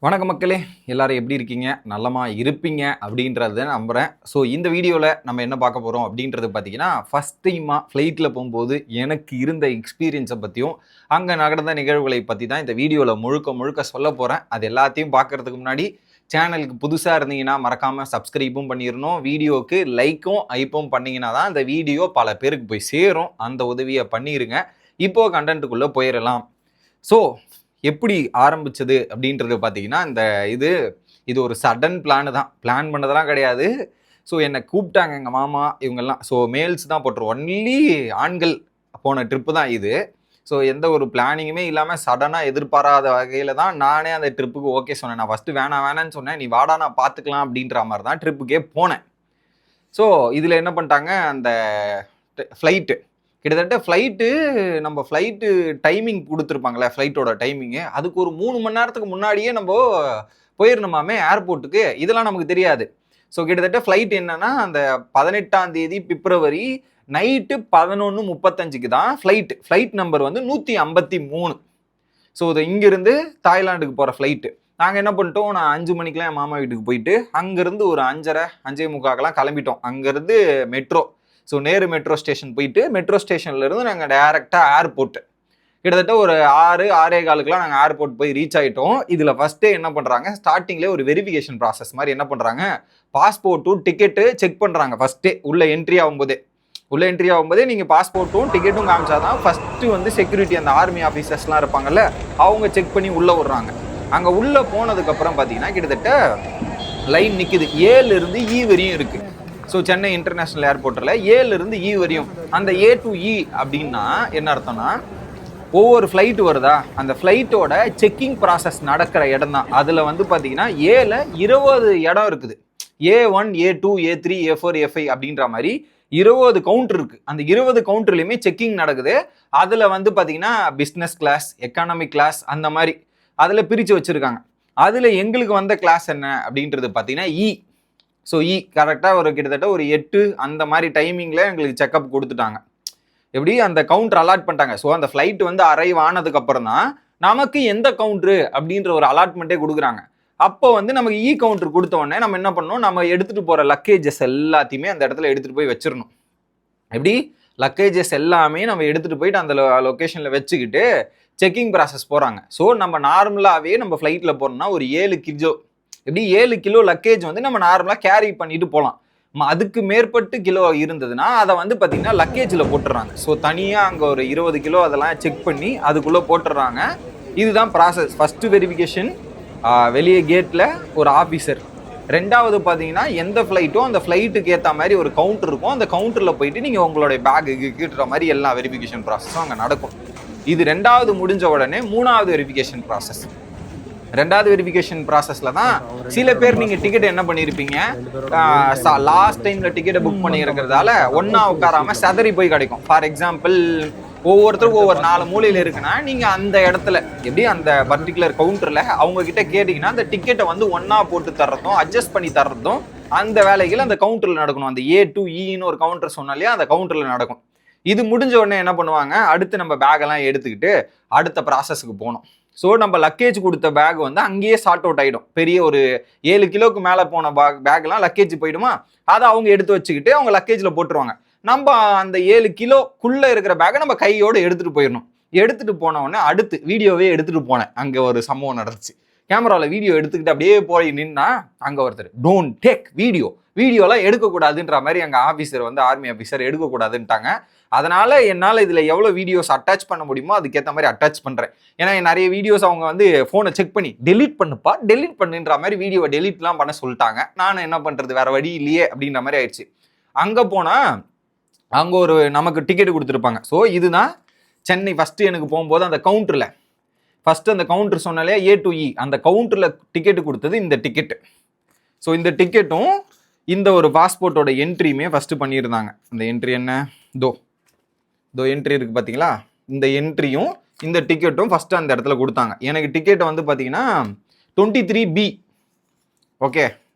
வணக்கம் மக்களே, எல்லாரும் எப்படி இருக்கீங்க? நல்லமா இருப்பீங்க அப்படின்றத நம்புகிறேன். ஸோ இந்த வீடியோவில் நம்ம என்ன பார்க்க போகிறோம் அப்படின்றது பார்த்தீங்கன்னா, ஃபஸ்ட் டைமாக ஃப்ளைட்டில் போகும்போது எனக்கு இருந்த எக்ஸ்பீரியன்ஸை பற்றியும் அங்கே நடந்த நிகழ்வுகளை பற்றி தான் இந்த வீடியோவில் முழுக்க முழுக்க சொல்ல போகிறேன். அது எல்லாத்தையும் பார்க்குறதுக்கு முன்னாடி சேனலுக்கு புதுசாக இருந்தீங்கன்னா மறக்காமல் சப்ஸ்கிரைபும் பண்ணிடணும். வீடியோவுக்கு லைக்கும் ஐப்பும் பண்ணிங்கன்னா தான் இந்த வீடியோ பல பேருக்கு போய் சேரும். அந்த உதவியை பண்ணிடுங்க. இப்போது கண்டென்ட்டுக்குள்ளே போயிடலாம். ஸோ எப்படி ஆரம்பிச்சது அப்படின்றது பார்த்தீங்கன்னா, இது ஒரு சடன் பிளான் பண்ணதெல்லாம் கிடையாது. ஸோ என்னை கூப்பிட்டாங்க எங்கள் மாமா இவங்கெல்லாம். ஸோ மேல்ஸ் தான் போட்டுரும், ஒன்லி ஆண்கள் போன ட்ரிப்பு தான் இது. ஸோ எந்த ஒரு பிளானிங்குமே இல்லாமல் சடனாக எதிர்பாராத வகையில் தான் நானே அந்த ட்ரிப்புக்கு ஓகே சொன்னேன். நான் ஃபஸ்ட்டு வேணான்னு சொன்னேன். நீ வாடா நான் பார்த்துக்கலாம் அப்படின்ற மாதிரி தான் ட்ரிப்புக்கே போனேன். ஸோ இதில் என்ன பண்ணிட்டாங்க, அந்த ஃப்ளைட்டு கிட்டத்தட்ட நம்ம ஃப்ளைட்டு டைமிங் கொடுத்துருப்பாங்களே, ஃப்ளைட்டோட டைமிங்கு அதுக்கு ஒரு 3 மணி நேரத்துக்கு முன்னாடியே நம்ம போயிடணுமாமே ஏர்போர்ட்டுக்கு. இதெல்லாம் நமக்கு தெரியாது. ஸோ கிட்டத்தட்ட ஃப்ளைட் என்னன்னா, அந்த 18ஆம் தேதி பிப்ரவரி நைட்டு 11:35க்கு தான் ஃப்ளைட் நம்பர் வந்து 153. ஸோ இது இங்கிருந்து தாய்லாந்துக்கு போகிற ஃப்ளைட்டு. நாங்கள் என்ன பண்ணிட்டோம், நான் 5 மணிக்கெலாம் என் மாமா வீட்டுக்கு போயிட்டு அங்கேருந்து ஒரு 5:30 5:45 கிளம்பிட்டோம். அங்கேருந்து metro. So Nehru metro station போயிட்டு மெட்ரோ ஸ்டேஷன்லேருந்து நாங்கள் டைரெக்டாக ஏர்போர்ட்டு கிட்டத்தட்ட ஒரு 6-6:15 நாங்கள் ஏர்போர்ட் போய் ரீச் ஆகிட்டோம். இதில் ஃபஸ்ட்டே என்ன பண்ணுறாங்க, ஸ்டார்டிங்லேயே ஒரு வெரிஃபிகேஷன் ப்ராசஸ் மாதிரி என்ன பண்ணுறாங்க, பாஸ்போர்ட்டும் டிக்கெட்டு செக் பண்ணுறாங்க. ஃபஸ்ட்டே உள்ளே என்ட்ரி ஆகும்போதே நீங்கள் பாஸ்போர்ட்டும் டிக்கெட்டும் காமிச்சாதான் ஃபஸ்ட்டு வந்து செக்யூரிட்டி, அந்த ஆர்மி ஆஃபீஸர்ஸ்லாம் இருப்பாங்கல்ல, அவங்க செக் பண்ணி உள்ளே விட்றாங்க. அங்கே உள்ளே போனதுக்கப்புறம் பார்த்தீங்கன்னா கிட்டத்தட்ட லைன் நிற்கிது. ஏலேருந்து இ வரையும் இருக்குது. ஸோ சென்னை இன்டர்நேஷ்னல் ஏர்போர்ட்டில் ஏலேருந்து இ வரையும். அந்த ஏ டு இ அப்படின்னா என்ன அர்த்தம்னா, ஒவ்வொரு ஃப்ளைட்டு வருதா, அந்த ஃப்ளைட்டோட செக்கிங் ப்ராசஸ் நடக்கிற இடம் தான். அதில் வந்து பார்த்தீங்கன்னா ஏல 20 இடம் இருக்குது. A1 A2 A3 A4 A5 அப்படின்ற மாதிரி 20 கவுண்டர் இருக்குது. அந்த 20 கவுண்டர்லையுமே செக்கிங் நடக்குது. அதில் வந்து பார்த்தீங்கன்னா பிஸ்னஸ் கிளாஸ், எக்கானமிக் கிளாஸ், அந்த மாதிரி அதில் பிரித்து வச்சுருக்காங்க. அதில் எங்களுக்கு வந்த கிளாஸ் என்ன அப்படின்றது பார்த்தீங்கன்னா இ. ஸோ கரெக்டாக கிட்டத்தட்ட ஒரு 8 அந்த மாதிரி டைமிங்கில் எங்களுக்கு செக்அப் கொடுத்துட்டாங்க. எப்படி அந்த கவுண்டர் அலாட் பண்ணிட்டாங்க. ஸோ அந்த ஃப்ளைட் வந்து அரைவ் ஆனதுக்கப்புறம் தான் நமக்கு எந்த கவுண்டரு அப்படின்ற ஒரு அலாட்மெண்ட்டே கொடுக்குறாங்க. அப்போ வந்து நமக்கு கவுண்டர் கொடுத்த உடனே நம்ம என்ன பண்ணணும், நம்ம எடுத்துகிட்டு போகிற லக்கேஜஸ் எல்லாத்தையுமே அந்த இடத்துல எடுத்துகிட்டு போய் வச்சிடணும். எப்படி லக்கேஜஸ் எல்லாமே நம்ம எடுத்துகிட்டு போயிட்டு அந்த லொக்கேஷனில் வச்சுக்கிட்டு செக்கிங் ப்ராசஸ் போகிறாங்க. ஸோ நம்ம நார்மலாகவே நம்ம ஃப்ளைட்டில் போகிறோம்னா ஒரு 7 கிலோ லக்கேஜ் வந்து நம்ம நார்மலாக கேரி பண்ணிட்டு போகலாம். அதுக்கு மேற்பட்டு கிலோ இருந்ததுன்னா அதை வந்து பார்த்தீங்கன்னா லக்கேஜில் போட்டுடுறாங்க. ஸோ தனியாக அங்கே ஒரு 20 கிலோ அதெல்லாம் செக் பண்ணி அதுக்குள்ளே போட்டுடுறாங்க. இதுதான் ப்ராசஸ். ஃபஸ்ட்டு வெரிஃபிகேஷன் வெளியே கேட்டில் ஒரு ஆஃபீஸர். ரெண்டாவது பார்த்தீங்கன்னா எந்த ஃப்ளைட்டோ அந்த ஃப்ளைட்டுக்கு ஏற்ற மாதிரி ஒரு கவுண்டர் இருக்கும். அந்த கவுண்டரில் போயிட்டு நீங்கள் உங்களுடைய பேக்கு கிட்டுற மாதிரி எல்லா வெரிஃபிகேஷன் ப்ராசஸும் அங்கே நடக்கும். இது 2வது முடிஞ்ச உடனே 3வது வெரிஃபிகேஷன் ப்ராசஸ். 2வது வெரிஃபிகேஷன் ப்ராசஸில் தான் சில பேர் நீங்கள் டிக்கெட் என்ன பண்ணியிருப்பீங்க, லாஸ்ட் டைமில் டிக்கெட்டை புக் பண்ணியிருக்கிறதால ஒன்றா உட்காராமல் செதறி போய் கிடைக்கும். ஃபார் எக்ஸாம்பிள் ஒவ்வொருத்தருக்கும் ஒவ்வொரு 4 மூலையில் இருக்குன்னா நீங்கள் அந்த இடத்துல எப்படி அந்த பர்டிகுலர் கவுண்டரில் அவங்கக்கிட்ட கேட்டிங்கன்னா அந்த டிக்கெட்டை வந்து ஒன்றா போட்டு தர்றதும் அட்ஜஸ்ட் பண்ணி தர்றதும் அந்த வேலைகள் அந்த கவுண்டரில் நடக்கணும். அந்த A to Eன்னு ஒரு கவுண்டர் சொன்னாலே அந்த கவுண்டரில் நடக்கும். இது முடிஞ்ச உடனே என்ன பண்ணுவாங்க, அடுத்து நம்ம பேக்கெல்லாம் எடுத்துக்கிட்டு அடுத்த ப்ராசஸுக்கு போகணும். ஸோ நம்ம லக்கேஜ் கொடுத்த பேக் வந்து அங்கேயே சார்ட் அவுட் ஆகிடும். பெரிய ஒரு 7 கிலோக்கு மேலே போன பேக்லாம் லக்கேஜ் போயிடுமா, அதை அவங்க எடுத்து வச்சுக்கிட்டு அவங்க லக்கேஜில் போட்டுருவாங்க. நம்ம அந்த 7 கிலோக்குள்ளே இருக்கிற பேக்கை நம்ம கையோடு எடுத்துகிட்டு போயிடணும். எடுத்துகிட்டு போனவுடனே அடுத்து வீடியோவே எடுத்துகிட்டு போனேன். அங்கே ஒரு சம்பவம் நடந்துச்சு. கேமராவில் வீடியோ எடுத்துக்கிட்டு அப்படியே போய் நின்னா அங்கே ஒருத்தர் டோன்ட் டேக் வீடியோலாம் எடுக்கக்கூடாதுன்ற மாதிரி எங்கள் ஆஃபீஸர் வந்து ஆர்மி ஆஃபீஸர் எடுக்கக்கூடாதுன்ட்டாங்க. அதனால் என்னால் இதில் எவ்வளோ வீடியோஸ் அட்டாச் பண்ண முடியுமோ அதுக்கேற்ற மாதிரி அட்டாச் பண்ணுறேன். ஏன்னா நிறைய வீடியோஸ் அவங்க வந்து ஃபோனை செக் பண்ணி டெலீட் பண்ணுன்ற மாதிரி வீடியோவை டெலீட்லாம் பண்ண சொல்லிட்டாங்க. நான் என்ன பண்ணுறது, வேறு வழி இல்லையே அப்படின்ற மாதிரி ஆயிடுச்சு. அங்கே போனால் அங்கே ஒரு நமக்கு டிக்கெட்டு கொடுத்துருப்பாங்க. ஸோ இதுதான் சென்னை ஃபஸ்ட்டு எனக்கு போகும்போது அந்த கவுண்டரில் ஃபஸ்ட்டு அந்த கவுண்டர் சொன்னாலே A to E அந்த கவுண்டரில் டிக்கெட்டு கொடுத்தது இந்த டிக்கெட்டு. ஸோ இந்த டிக்கெட்டும் இந்த ஒரு பாஸ்போர்ட்டோட என்ட்ரியுமே ஃபஸ்ட்டு பண்ணியிருந்தாங்க. அந்த என்ட்ரி என்ன, தோ என்ட்ரி இருக்குது பார்த்தீங்களா, இந்த என்ட்ரியும் இந்த டிக்கெட்டும் ஃபஸ்ட்டு அந்த இடத்துல கொடுத்தாங்க. எனக்கு டிக்கெட்டை வந்து பார்த்தீங்கன்னா 23B. ஓகே,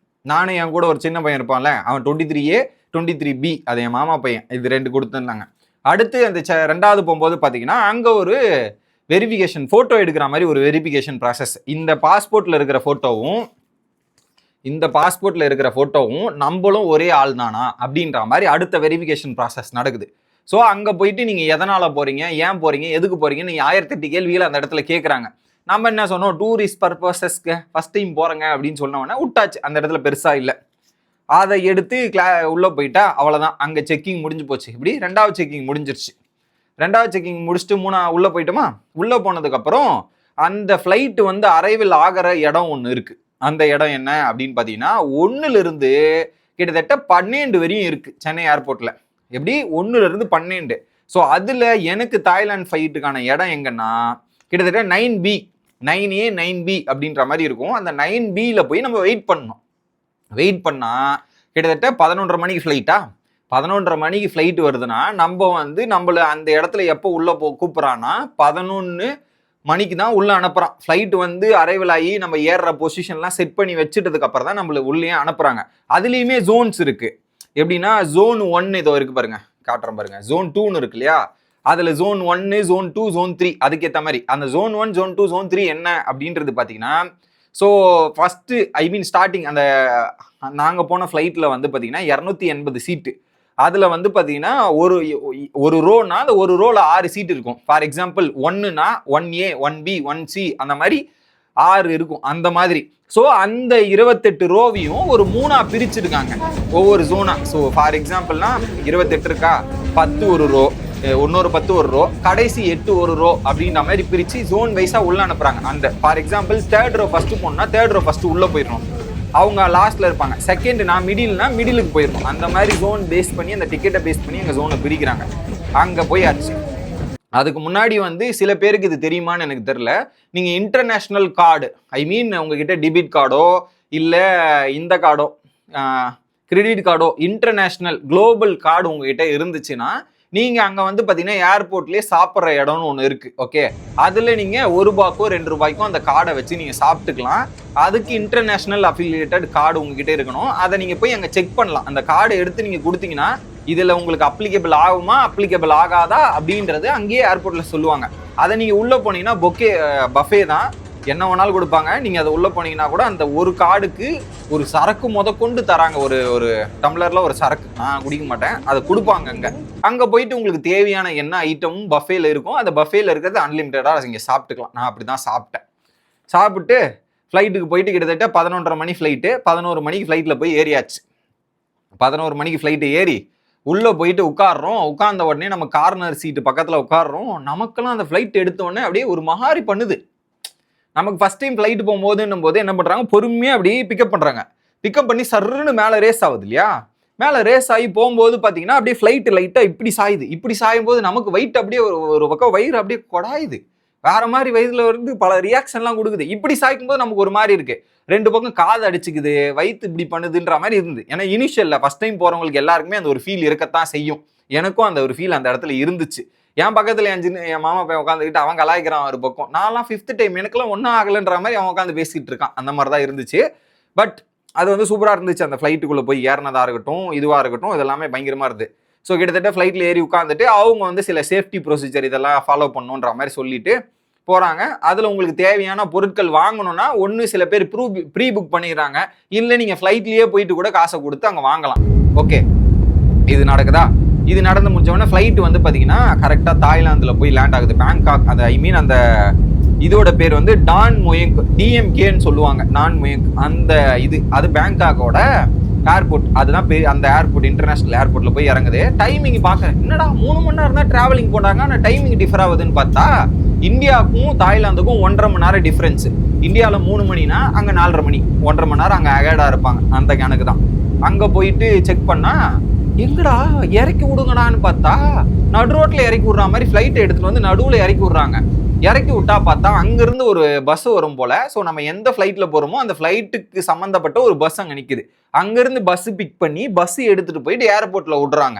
நானும் என் கூட ஒரு சின்ன பையன் இருப்பான்ல, அவன் 23A 23B, அது என் மாமா பையன். இது 2 கொடுத்துருந்தாங்க. அடுத்து அந்த 2வது போகும்போது பார்த்தீங்கன்னா அங்கே ஒரு வெரிஃபிகேஷன் ஃபோட்டோ எடுக்கிற மாதிரி ஒரு வெரிஃபிகேஷன் ப்ராசஸ். இந்த பாஸ்போர்ட்டில் இருக்கிற ஃபோட்டோவும் நம்மளும் ஒரே ஆள் தானா அப்படின்ற மாதிரி அடுத்த வெரிஃபிகேஷன் ப்ராசஸ் நடக்குது. ஸோ அங்கே போயிட்டு நீங்கள் எதனால் போகிறீங்க, ஏன் போகிறீங்க, எதுக்கு போகிறீங்க, நீங்கள் 1008 கேள்விகள் அந்த இடத்துல கேட்குறாங்க. நம்ம என்ன சொன்னோம், டூரிஸ்ட் பர்பஸஸ்க்கு ஃபஸ்ட் டைம் போகிறேங்க அப்படின்னு சொன்னோன்னா விட்டாச்சு. அந்த இடத்துல பெருசாக இல்லை. அதை எடுத்து உள்ளே போயிட்டா அவ்வளோதான், அங்கே செக்கிங் முடிஞ்சு போச்சு. இப்படி 2வது செக்கிங் முடிஞ்சிருச்சு. 2வது செக்கிங் முடிச்சுட்டு 3 உள்ளே போயிட்டோமா. உள்ளே போனதுக்கப்புறம் அந்த ஃப்ளைட்டு வந்து அரைவில் ஆகிற இடம் ஒன்று இருக்குது. அந்த இடம் என்ன அப்படின்னு பார்த்தீங்கன்னா 1லிருந்து கிட்டத்தட்ட 12 வரையும் இருக்குது சென்னை ஏர்போர்ட்டில். எப்படி 1லிருந்து 12. ஸோ அதில் எனக்கு தாய்லாந்து ஃப்ளைட்டுக்கான இடம் எங்கன்னா கிட்டத்தட்ட 9B 9A 9B அப்படின்ற மாதிரி இருக்கும். அந்த 9Bயில் போய் நம்ம வெயிட் பண்ணணும். வெயிட் பண்ணால் கிட்டத்தட்ட 11:30 மணிக்கு ஃப்ளைட்டா, 11:30 மணிக்கு ஃப்ளைட் வருதுன்னா நம்ம வந்து நம்மளை அந்த இடத்துல எப்போ உள்ளே கூப்பிட்றான்னா 11 மணிக்கு தான் உள்ளே அனுப்புகிறான். ஃப்ளைட் வந்து அரைவல் ஆகி நம்ம ஏறுற பொசிஷன்லாம் செட் பண்ணி வச்சுட்டதுக்கு அப்புறம் தான் நம்மளை உள்ளே அனுப்புகிறாங்க. அதுலேயுமே ஜோன்ஸ் இருக்குது. எப்படின்னா Zone 1 இதோ இருக்குது பாருங்க, காட்டுறேன் பாருங்க. Zone 2ன்னு இருக்கு இல்லையா, அதில் Zone 1, Zone 2, Zone 3 அதுக்கேற்ற மாதிரி. அந்த Zone 1, Zone 2, Zone 3 என்ன அப்படின்றது பார்த்தீங்கன்னா, ஸோ ஃபஸ்ட்டு ஸ்டார்டிங் அந்த நாங்கள் போன ஃப்ளைட்டில் வந்து பார்த்தீங்கன்னா 280 சீட்டு. அதில் வந்து பார்த்தீங்கன்னா ஒரு ரோனா அந்த ஒரு ரோவில் 6 சீட் இருக்கும். ஃபார் எக்ஸாம்பிள் 1னா 1A 1B 1C அந்த மாதிரி 6 இருக்கும் அந்த மாதிரி. ஸோ அந்த 28 ரோவையும் ஒரு 3ஆ பிரிச்சிருக்காங்க ஒவ்வொரு ஜோனா. ஸோ ஃபார் எக்ஸாம்பிள்னா 28 இருக்கா, 10 ஒரு ரோ, இன்னொரு 10 ஒரு ரோ, கடைசி 8 ஒரு ரோ அப்படின்ற மாதிரி பிரித்து ஜோன் வைஸாக உள்ளே அனுப்புகிறாங்க. அந்த for example 3rd row first போனோம்னா 3rd ரோ ஃபஸ்ட்டு உள்ளே போயிடணும், அவங்க லாஸ்ட்டில் இருப்பாங்க. செகண்ட் நான் மிடிலுக்கு போயிடணும். அந்த மாதிரி ஜோன் பேஸ் பண்ணி அந்த டிக்கெட்டை பேஸ் பண்ணி எங்கள் ஜோனை பிரிக்கிறாங்க. அங்கே போயாச்சு. அதுக்கு முன்னாடி வந்து சில பேருக்கு இது தெரியுமான்னு எனக்கு தெரில. நீங்கள் இன்டர்நேஷ்னல் கார்டு, உங்ககிட்ட டெபிட் கார்டோ இல்லை இந்த கார்டோ கிரெடிட் கார்டோ இன்டர்நேஷ்னல் குளோபல் கார்டு உங்ககிட்ட இருந்துச்சுன்னா நீங்கள் அங்கே வந்து பார்த்தீங்கன்னா ஏர்போர்ட்லேயே சாப்பிட்ற இடம்னு ஒன்று இருக்குது. ஓகே, அதில் நீங்கள் ₹1 ₹2 அந்த கார்டை வச்சு நீங்கள் சாப்பிட்டுக்கலாம். அதுக்கு இன்டர்நேஷ்னல் அஃபிலியேட்டட் கார்டு உங்ககிட்ட இருக்கணும். அதை நீங்கள் போய் அங்கே செக் பண்ணலாம். அந்த கார்டை எடுத்து நீங்கள் கொடுத்தீங்கன்னா இதில் உங்களுக்கு அப்ளிகபிள் ஆகுமா அப்ளிகபிள் ஆகாதா அப்படின்றது அங்கேயே ஏர்போர்ட்டில் சொல்லுவாங்க. அதை நீங்கள் உள்ளே போனீங்கன்னா பஃபே தான், என்ன வேணாலும் கொடுப்பாங்க. நீங்கள் அதை உள்ளே போனீங்கன்னா கூட அந்த ஒரு கார்டுக்கு ஒரு சரக்கு முதற்கொண்டு தராங்க. ஒரு டம்ளரில் ஒரு சரக்கு, நான் குடிக்க மாட்டேன், அதை கொடுப்பாங்க. அங்கே போயிட்டு உங்களுக்கு தேவையான என்ன ஐட்டமும் பஃபேல இருக்கும். அந்த பஃபேல இருக்கிறது அன்லிமிட்டடாக இங்கே சாப்பிட்டுக்கலாம். நான் அப்படி தான் சாப்பிட்டேன். சாப்பிட்டு ஃப்ளைட்டுக்கு போயிட்டு கிட்டத்தட்ட 11:30 மணி ஃப்ளைட்டு, 11 மணிக்கு ஃப்ளைட்டில் போய் ஏறியாச்சு. 11 மணிக்கு ஃப்ளைட்டு ஏறி உள்ளே போயிட்டு உட்காடுறோம். உட்கார்ந்த உடனே நம்ம கார்னர் சீட்டு பக்கத்தில் உட்காடுறோம். நமக்கெல்லாம் அந்த ஃப்ளைட் எடுத்தோடனே அப்படியே ஒரு மகாரி பண்ணுது. நமக்கு ஃபஸ்ட் டைம் ஃப்ளைட்டு போகும்போதுன்னும் போது என்ன பண்ணுறாங்க, பொறுமையாக அப்படியே பிக்கப் பண்ணுறாங்க. பிக்கப் பண்ணி சர்ன்னு மேலே ரேஸ் ஆகுது இல்லையா. மேலே ரேஸ் ஆகி போகும்போது பார்த்தீங்கன்னா அப்படியே ஃப்ளைட்டு லைட்டாக இப்படி சாயுது. இப்படி சாயும் போது நமக்கு வெயிட் அப்படியே ஒரு பக்கம் வயிறு அப்படியே கொடாயுது. வேற மாதிரி வயிறுல வந்து பல ரியாக்ஷன்லாம் கொடுக்குது. இப்படி சாய்க்கும் போது நமக்கு ஒரு மாதிரி இருக்கு. 2 பக்கம் காது அடிச்சுக்குது, வயிற்று இப்படி பண்ணுதுன்ற மாதிரி இருந்தது. ஏன்னா இனிஷியல்ல ஃபர்ஸ்ட் டைம் போறவங்களுக்கு எல்லாருக்குமே அந்த ஒரு ஃபீல் இருக்கத்தான் செய்யும். எனக்கும் அந்த ஒரு ஃபீல் அந்த இடத்துல இருந்துச்சு. என் பக்கத்துல என் மாமா பையன் உட்காந்துக்கிட்டு அவன் கலாய்க்கிறான் ஒரு பக்கம். நான்லாம் 5th டைம் எனக்குலாம் ஒன்றும் ஆகலைன்ற மாதிரி அவன் உட்காந்து பேசிக்கிட்டு இருக்கான். அந்த மாதிரி தான் இருந்துச்சு. பட் அது வந்து சூப்பராக இருந்துச்சு. அந்த ஃப்ளைட்டுக்குள்ளே போய் ஏறினதாக இருக்கட்டும், இதுவாக இருக்கட்டும், இதெல்லாமே பயங்கரமாக இருந்தது. ஸோ கிட்டத்தட்ட ஃப்ளைட்டில் ஏறி உட்காந்துட்டு அவங்க வந்து சில சேஃப்டி ப்ரொசீஜர் இதெல்லாம் ஃபாலோ பண்ணுன்ற மாதிரி சொல்லிட்டு போகிறாங்க. அதில் உங்களுக்கு தேவையான பொருட்கள் வாங்கணும்னா ஒன்று சில பேர் ப்ரீ புக் பண்ணிடுறாங்க, இல்லை நீங்கள் ஃப்ளைட்லேயே போயிட்டு கூட காசை கொடுத்து அங்கே வாங்கலாம். ஓகே, இது நடக்குதா? இது நடந்து முடிஞ்சவொடனே ஃப்ளைட் வந்து பார்த்தீங்கன்னா கரெக்டாக தாய்லாந்தில் போய் லேண்ட் ஆகுது. பேங்காக், அந்த அந்த இதோட பேர் வந்து டான் முயங்க், DMKன்னு சொல்லுவாங்க, நான் முயங்க். அது பேங்காக்கோட ஏர்போர்ட். அதுதான் அந்த ஏர்போர்ட் இன்டர்நேஷனல் ஏர்போர்ட்டில் போய் இறங்குது. டைமிங் பார்க்குறேன், என்னடா 3 மணி நேரம் தான் ட்ராவலிங் போனாங்க, ஆனால் டைமிங் டிஃபர் ஆகுதுன்னு பார்த்தா இந்தியாவுக்கும் தாய்லாந்துக்கும் 1.5 மணி நேரம் டிஃப்ரென்ஸு. இந்தியாவில் 3 மணினா அங்கே 4:30 மணி, 1.5 மணி நேரம் அங்கே அகேடாக இருப்பாங்க. அந்த கணக்கு தான். அங்கே போயிட்டு செக் பண்ணால் எங்கடா இறக்கி விடுங்கடான்னு பார்த்தா நடு ரோட்டில் இறக்கி விட்ற மாதிரி ஃப்ளைட்டை எடுத்துகிட்டு வந்து நடுவில் இறக்கி விட்றாங்க. இறக்கி விட்டா பார்த்தா அங்கேருந்து ஒரு பஸ் வரும் போல். ஸோ நம்ம எந்த ஃப்ளைட்டில் போகிறோமோ அந்த ஃப்ளைட்டுக்கு சம்மந்தப்பட்ட ஒரு பஸ் அங்கே நிற்குது. அங்கேருந்து பஸ்ஸு பிக் பண்ணி பஸ்ஸு எடுத்துகிட்டு போயிட்டு ஏர்போர்ட்டில் விட்றாங்க.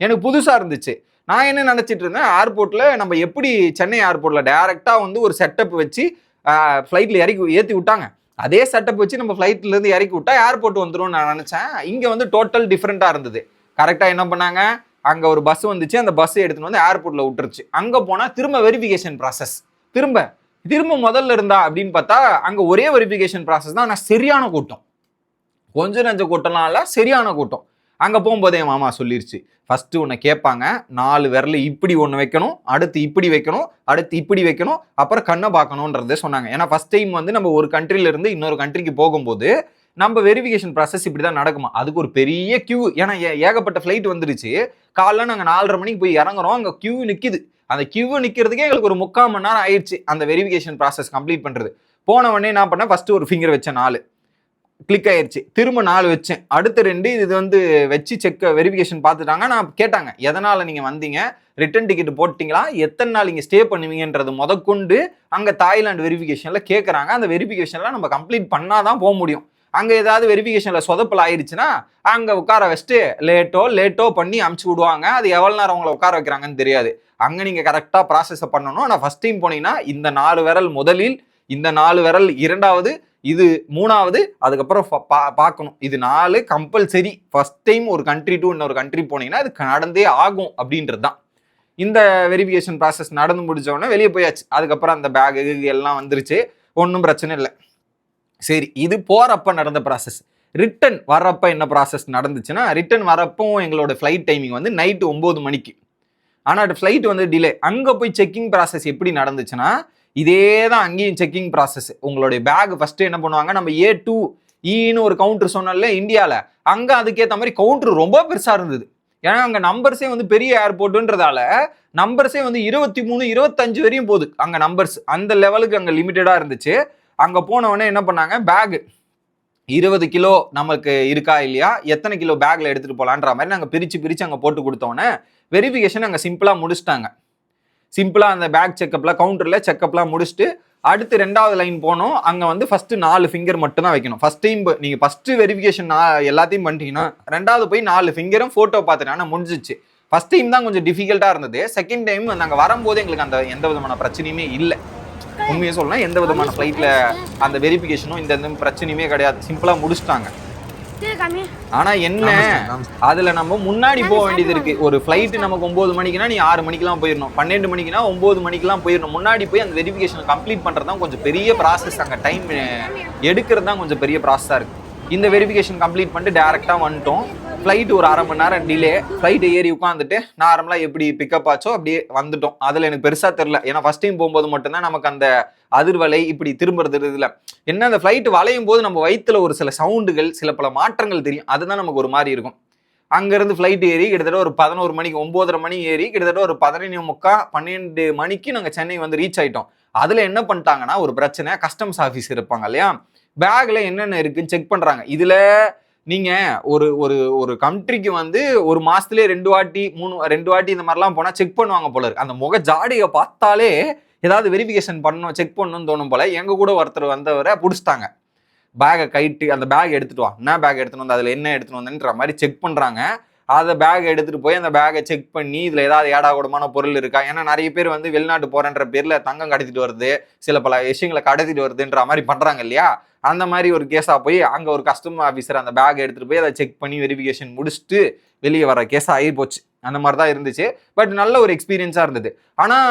எனக்கு புதுசாக இருந்துச்சு. நான் என்ன நினச்சிட்டு இருந்தேன், ஏர்போர்ட்டில் நம்ம எப்படி சென்னை ஏர்போர்ட்டில் டேரெக்டாக வந்து ஒரு செட்டப் வச்சு ஃப்ளைட்டில் ஏற்றி விட்டாங்க, அதே செட்டப் வச்சு நம்ம ஃப்ளைட்லேருந்து இறக்கி விட்டா ஏர்போர்ட் வந்துடும் நான் நினச்சேன். இங்கே வந்து டோட்டல் டிஃப்ரெண்ட்டாக இருந்தது. கரெக்டாக என்ன பண்ணாங்க, அங்கே ஒரு பஸ் வந்துச்சு, அந்த பஸ்ஸை எடுத்துகிட்டு வந்து ஏர்போர்ட்டில் விட்டுருச்சு. அங்கே போனால் திரும்ப வெரிஃபிகேஷன் ப்ராசஸ். திரும்ப முதல்ல இருந்தா அப்படின்னு பார்த்தா அங்க ஒரே வெரிஃபிகேஷன் ப்ராசஸ் தான். ஆனால் சரியான கூட்டம், கொஞ்சம் நஞ்ச கூட்டம்லாம் இல்லை, சரியான கூட்டம். அங்கே போகும்போதே என் மாமா சொல்லிருச்சு, ஃபர்ஸ்ட் உன்னை கேட்பாங்க, 4 விரல் இப்படி ஒன்று வைக்கணும், அடுத்து இப்படி வைக்கணும், அடுத்து இப்படி வைக்கணும், அப்புறம் கண்ணை பார்க்கணுன்றதே சொன்னாங்க. ஏன்னா ஃபர்ஸ்ட் டைம் வந்து நம்ம ஒரு கண்ட்ரில இருந்து இன்னொரு கண்ட்ரிக்கு போகும்போது நம்ம வெரிஃபிகேஷன் ப்ராசஸ் இப்படி தான் நடக்குமா. அதுக்கு ஒரு பெரிய கியூ, ஏன்னா ஏகப்பட்ட ஃப்ளைட் வந்துருச்சு. காலைல நாங்கள் 4:30 மணிக்கு போய் இறங்குறோம், அங்கே கியூ நிற்கிது. அந்த கியூ நிற்கிறதுக்கே எங்களுக்கு ஒரு 3/4 மணி நேரம் ஆயிடுச்சு அந்த வெரிஃபிகேஷன் ப்ராசஸ் கம்ப்ளீட் பண்ணுறது. போன உடனே என்ன பண்ணேன், ஃபர்ஸ்ட் ஒரு ஃபிங்கர் வச்சேன், 4 கிளிக் ஆயிடுச்சு. திரும்ப 4 வச்சேன், அடுத்த 2 இது வந்து வச்சு வெரிஃபிகேஷன் பார்த்துட்டாங்க. நான் கேட்டாங்க, எதனால் நீங்கள் வந்தீங்க, ரிட்டர்ன் டிக்கெட் போட்டிங்களா, எத்தனை நாள் இங்கே ஸ்டே பண்ணுவீங்கன்றது முதற்கொண்டு அங்கே தாய்லாந்து வெரிஃபிகேஷனில் கேட்குறாங்க. அந்த வெரிஃபிகேஷன்லாம் நம்ம கம்ப்ளீட் பண்ணாதான் போக முடியும். அங்கே ஏதாவது வெரிஃபிகேஷனில் சொதப்பல் ஆயிடுச்சுன்னா அங்கே உட்கார வச்சுட்டு லேட்டோ பண்ணி அமுச்சு விடுவாங்க. அது எவ்வளோ நேரம் உங்களை உட்கார வைக்கிறாங்கன்னு தெரியாது. அங்கே நீங்கள் கரெக்டாக ப்ராசஸை பண்ணணும். ஆனால் ஃபர்ஸ்ட் டைம் போனீங்கன்னா இந்த 4 விரல் முதலில், இந்த 4 விரல் இரண்டாவது, இது 3வது, அதுக்கப்புறம் பார்க்கணும். இது 4 கம்பல்சரி. ஃபர்ஸ்ட் டைம் ஒரு கண்ட்ரி டு இன்னொரு கண்ட்ரி போனீங்கன்னா இது நடந்தே ஆகும் அப்படின்றது தான். இந்த வெரிஃபிகேஷன் ப்ராசஸ் நடந்து முடிச்சோடனே வெளியே போயாச்சு. அதுக்கப்புறம் அந்த பேகு எல்லாம் வந்துருச்சு, ஒன்றும் பிரச்சனை இல்லை. சரி, இது போறப்ப நடந்த ப்ராசஸ். ரிட்டன் வரப்ப என்ன ப்ராசஸ் நடந்துச்சுன்னா, ரிட்டன் வரப்போ எங்களோட ஃப்ளைட் டைமிங் வந்து நைட்டு 9 மணிக்கு. ஆனால் ஃப்ளைட் வந்து டிலே. அங்கே போய் செக்கிங் ப்ராசஸ் எப்படி நடந்துச்சுன்னா, இதே தான் அங்கேயும் செக்கிங் ப்ராசஸ். உங்களுடைய பேக் ஃபர்ஸ்ட் என்ன பண்ணுவாங்க, நம்ம A2 ஈன்னு ஒரு கவுண்டர் சொன்னோம்ல இந்தியாவில், அங்கே அதுக்கேற்ற மாதிரி கவுண்டர் ரொம்ப பெருசாக இருந்தது. ஏன்னா அங்கே நம்பர்ஸே வந்து பெரிய ஏர்போர்ட்டுன்றதால நம்பர்ஸே வந்து 23, 25 வரையும் போகுது அங்கே நம்பர்ஸ். அந்த லெவலுக்கு அங்கே லிமிட்டடாக இருந்துச்சு. அங்கே போனவொடனே என்ன பண்ணாங்க, பேகு 20 கிலோ நமக்கு இருக்கா இல்லையா, எத்தனை கிலோ பேக்கில் எடுத்துகிட்டு போகலான்ற மாதிரி நாங்கள் பிரித்து அங்கே போட்டு கொடுத்தோன்னே வெரிஃபிகேஷன் அங்கே சிம்பிளாக முடிச்சிட்டாங்க. சிம்பிளாக அந்த பேக் செக்கப்பில் கவுண்டரில் செக்கப்லாம் முடிச்சுட்டு அடுத்து 2வது லைன் போனோம். அங்கே வந்து ஃபஸ்ட்டு 4 ஃபிங்கர் மட்டும் தான் வைக்கணும். ஃபஸ்ட் டைம் நீங்கள் ஃபஸ்ட்டு வெரிஃபிகேஷன் எல்லாத்தையும் பண்ணிட்டீங்கன்னா 2வது போய் 4 ஃபிங்கரும் ஃபோட்டோ பார்த்துட்டேன், முடிஞ்சிச்சு. ஃபஸ்ட் டைம் தான் கொஞ்சம் டிஃபிகல்ட்டாக இருந்தது. செகண்ட் டைம் நாங்கள் வரும்போது எங்களுக்கு அந்த எந்த விதமான பிரச்சனையுமே இல்லை. உண்மையை சொல்லலாம், எந்த விதமான ஃப்ளைட்டில் அந்த வெரிஃபிகேஷனும் இந்த பிரச்சனையுமே கிடையாது. சிம்பிளாக முடிச்சிட்டாங்க. ஆனால் என்ன, அதில் நம்ம முன்னாடி போக வேண்டியது இருக்குது. ஒரு ஃப்ளைட்டு நமக்கு 9 மணிக்குனா நீ 6 மணிக்கெலாம் போயிடணும், 12 மணிக்குனா 9 மணிக்கெலாம் போயிடணும். முன்னாடி போய் அந்த வெரிஃபிகேஷனை கம்ப்ளீட் பண்ணுறது தான் கொஞ்சம் பெரிய ப்ராசஸ். அங்கே டைம் எடுக்கிறது தான் கொஞ்சம் பெரிய ப்ராசஸாக இருக்குது. இந்த வெரிஃபிகேஷன் கம்ப்ளீட் பண்ணிட்டு டேரெக்டாக வந்துட்டோம். ஃப்ளைட் ஒரு 1/2 மணி நேரம் டிலே. ஃப்ளைட்டை ஏறி உட்காந்துட்டு நார்மலாக எப்படி பிக்கப் ஆச்சோ அப்படியே வந்துட்டோம். அதில் எனக்கு பெருசாக தெரில, ஏன்னா ஃபஸ்ட் டைம் போகும்போது மட்டும்தான் நமக்கு அந்த அதிர்வலை இப்படி திரும்புறது இதில் என்ன, அந்த ஃப்ளைட் வளையும் போது நம்ம வயிற்றுல ஒரு சில சவுண்டுகள், சில பல மாற்றங்கள் தெரியும். அதுதான் நமக்கு ஒரு மாதிரி இருக்கும். அங்கேருந்து ஃப்ளைட் ஏறி கிட்டத்தட்ட ஒரு 11 மணிக்கு, 9:30 மணி ஏறி கிட்டத்தட்ட ஒரு 11:45, 12 மணிக்கு நாங்கள் சென்னை வந்து ரீச் ஆகிட்டோம். அதில் என்ன பண்ணிட்டாங்கன்னா ஒரு பிரச்சனை, கஸ்டம்ஸ் ஆஃபீஸ் இருப்பாங்க இல்லையா, பேக்கில் என்னென்ன இருக்குன்னு செக் பண்ணுறாங்க. இதில் நீங்கள் ஒரு ஒரு ஒரு கண்ட்ரிக்கு வந்து ஒரு மாதத்துலேயே 2 வாட்டி 2 வாட்டி இந்த மாதிரிலாம் போனால் செக் பண்ணுவாங்க போல இருக்கு. அந்த முக ஜாடியை பார்த்தாலே ஏதாவது வெரிஃபிகேஷன் பண்ணணும், செக் பண்ணணும்னு தோணும் போல. எங்கள் கூட ஒருத்தர் வந்தவரை பிடிச்சிட்டாங்க. பேகை கைட்டு அந்த பேக் எடுத்துகிட்டு வா, என்ன பேக் எடுத்துகிட்டு வந்து அதில் என்ன எடுத்துகிட்டு வந்தேன்ற மாதிரி செக் பண்ணுறாங்க. அதை பேக் எடுத்துகிட்டு போய் அந்த பேகை செக் பண்ணி இதில் ஏதாவது ஏடாகூடமான பொருள் இருக்கா. ஏன்னா நிறைய பேர் வந்து வெளிநாட்டு போகிறன்ற பேரில் தங்கம் கடத்திட்டு வருது, சில பல விஷயங்களை கடத்திட்டு வருதுன்ற மாதிரி பண்ணுறாங்க இல்லையா. அந்த மாதிரி ஒரு கேஸாக போய் அங்கே ஒரு கஸ்டம் ஆஃபீஸர் அந்த பேக் எடுத்துகிட்டு போய் அதை செக் பண்ணி வெரிஃபிகேஷன் முடிச்சுட்டு வெளியே வர கேஸாக ஆகி போச்சு. அந்த மாதிரி தான் இருந்துச்சு. பட் நல்ல ஒரு எக்ஸ்பீரியன்ஸாக இருந்தது. ஆனால்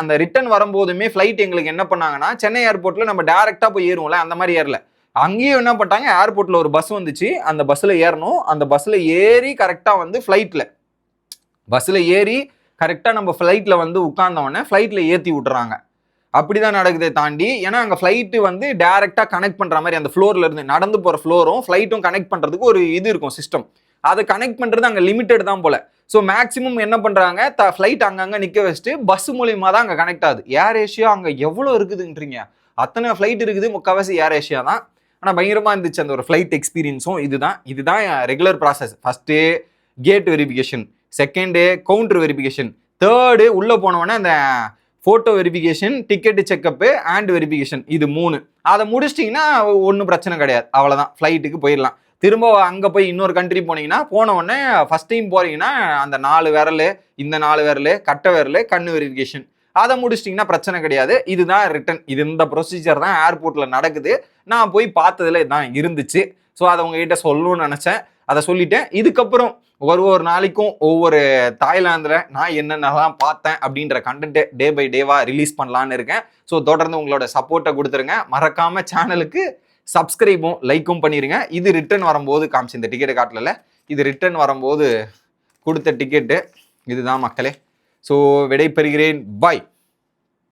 அந்த ரிட்டர்ன் வரும்போதுமே ஃப்ளைட் எங்களுக்கு என்ன பண்ணாங்கன்னா, சென்னை ஏர்போர்ட்டில் நம்ம டேரெக்டாக போய் ஏறுவோம்ல, அந்த மாதிரி ஏறல. அங்கேயும் என்ன பண்ணிட்டாங்க, ஏர்போர்ட்டில் ஒரு பஸ் வந்துச்சு, அந்த பஸ்ஸில் ஏறணும். அந்த பஸ்ஸில் ஏறி கரெக்டாக வந்து பஸ்ஸில் ஏறி கரெக்டாக நம்ம ஃப்ளைட்டில் வந்து உட்கார்ந்தவொடனே ஃப்ளைட்டில் ஏற்றி விட்டுறாங்க. அப்படிதான் நடக்குதே தாண்டி, ஏன்னா அங்கே ஃப்ளைட்டு வந்து டேரெக்டாக கனெக்ட் பண்ணுற மாதிரி அந்த ஃப்ளோரில் இருந்து நடந்து போகிற ஃப்ளோரும் ஃப்ளைட்டும் கனெக்ட் பண்ணுறதுக்கு ஒரு இது இருக்கும், சிஸ்டம். அதை கனெக்ட் பண்ணுறது அங்கே லிமிட்டட் தான் போல். ஸோ மேக்ஸிமம் என்ன பண்ணுறாங்க, ஃப்ளைட் அங்கங்கே நிற்க வச்சுட்டு பஸ் மூலியமாக தான் அங்கே கனெக்ட் ஆகுது. ஏர் ஏஷியா அங்கே எவ்வளோ இருக்குதுன்றீங்க, அத்தனை ஃப்ளைட் இருக்குது, முக்கால்வாசி ஏர் ஏஷியா தான். ஆனால் பயங்கரமாக இருந்துச்சு அந்த ஒரு ஃப்ளைட் எக்ஸ்பீரியன்ஸும். இதுதான் regular process. First gate verification, second counter verification, third உள்ளே போனவொடனே அந்த photo verification, ticket checkup and verification. இது 3. அதை முடிச்சிட்டிங்கன்னா ஒன்றும் பிரச்சனை கிடையாது, அவ்வளோதான், ஃப்ளைட்டுக்கு போயிடலாம். திரும்ப அங்கே போய் இன்னொரு கண்ட்ரி போனீங்கன்னா, போனவுடனே ஃபஸ்ட் டைம் போகிறீங்கன்னா அந்த 4 விரல், இந்த 4 விரல், கட்டை விரல், கண்ணு வெரிஃபிகேஷன், அதை முடிச்சிட்டிங்கன்னா பிரச்சனை கிடையாது. இதுதான் ரிட்டன். இந்த ப்ரொசீஜர் தான் ஏர்போர்ட்டில் நடக்குது. நான் போய் பார்த்ததில் இதுதான் இருந்துச்சு. ஸோ அதை உங்ககிட்ட சொல்லணும்னு நினச்சேன். அதை சொல்லிட்டேன். இதுக்கப்புறம் ஒரு நாளைக்கும் ஒவ்வொரு தாய்லாந்தில் நான் என்னென்னலாம் பார்த்தேன் அப்படின்ற கண்டென்ட் டே பை டேவா ரிலீஸ் பண்ணலான்னு இருக்கேன். ஸோ தொடர்ந்து உங்களோட சப்போர்ட்டை கொடுத்துருங்க. மறக்காம சேனலுக்கு சப்ஸ்கிரைபும் லைக்கும் பண்ணிடுங்க. இது ரிட்டர்ன் வரும்போது காமிச்சு, இந்த டிக்கெட்டை காட்டல, இது ரிட்டர்ன் வரும்போது கொடுத்த டிக்கெட்டு இதுதான் மக்களே. ஸோ விடை பெறுகிறேன். பாய்.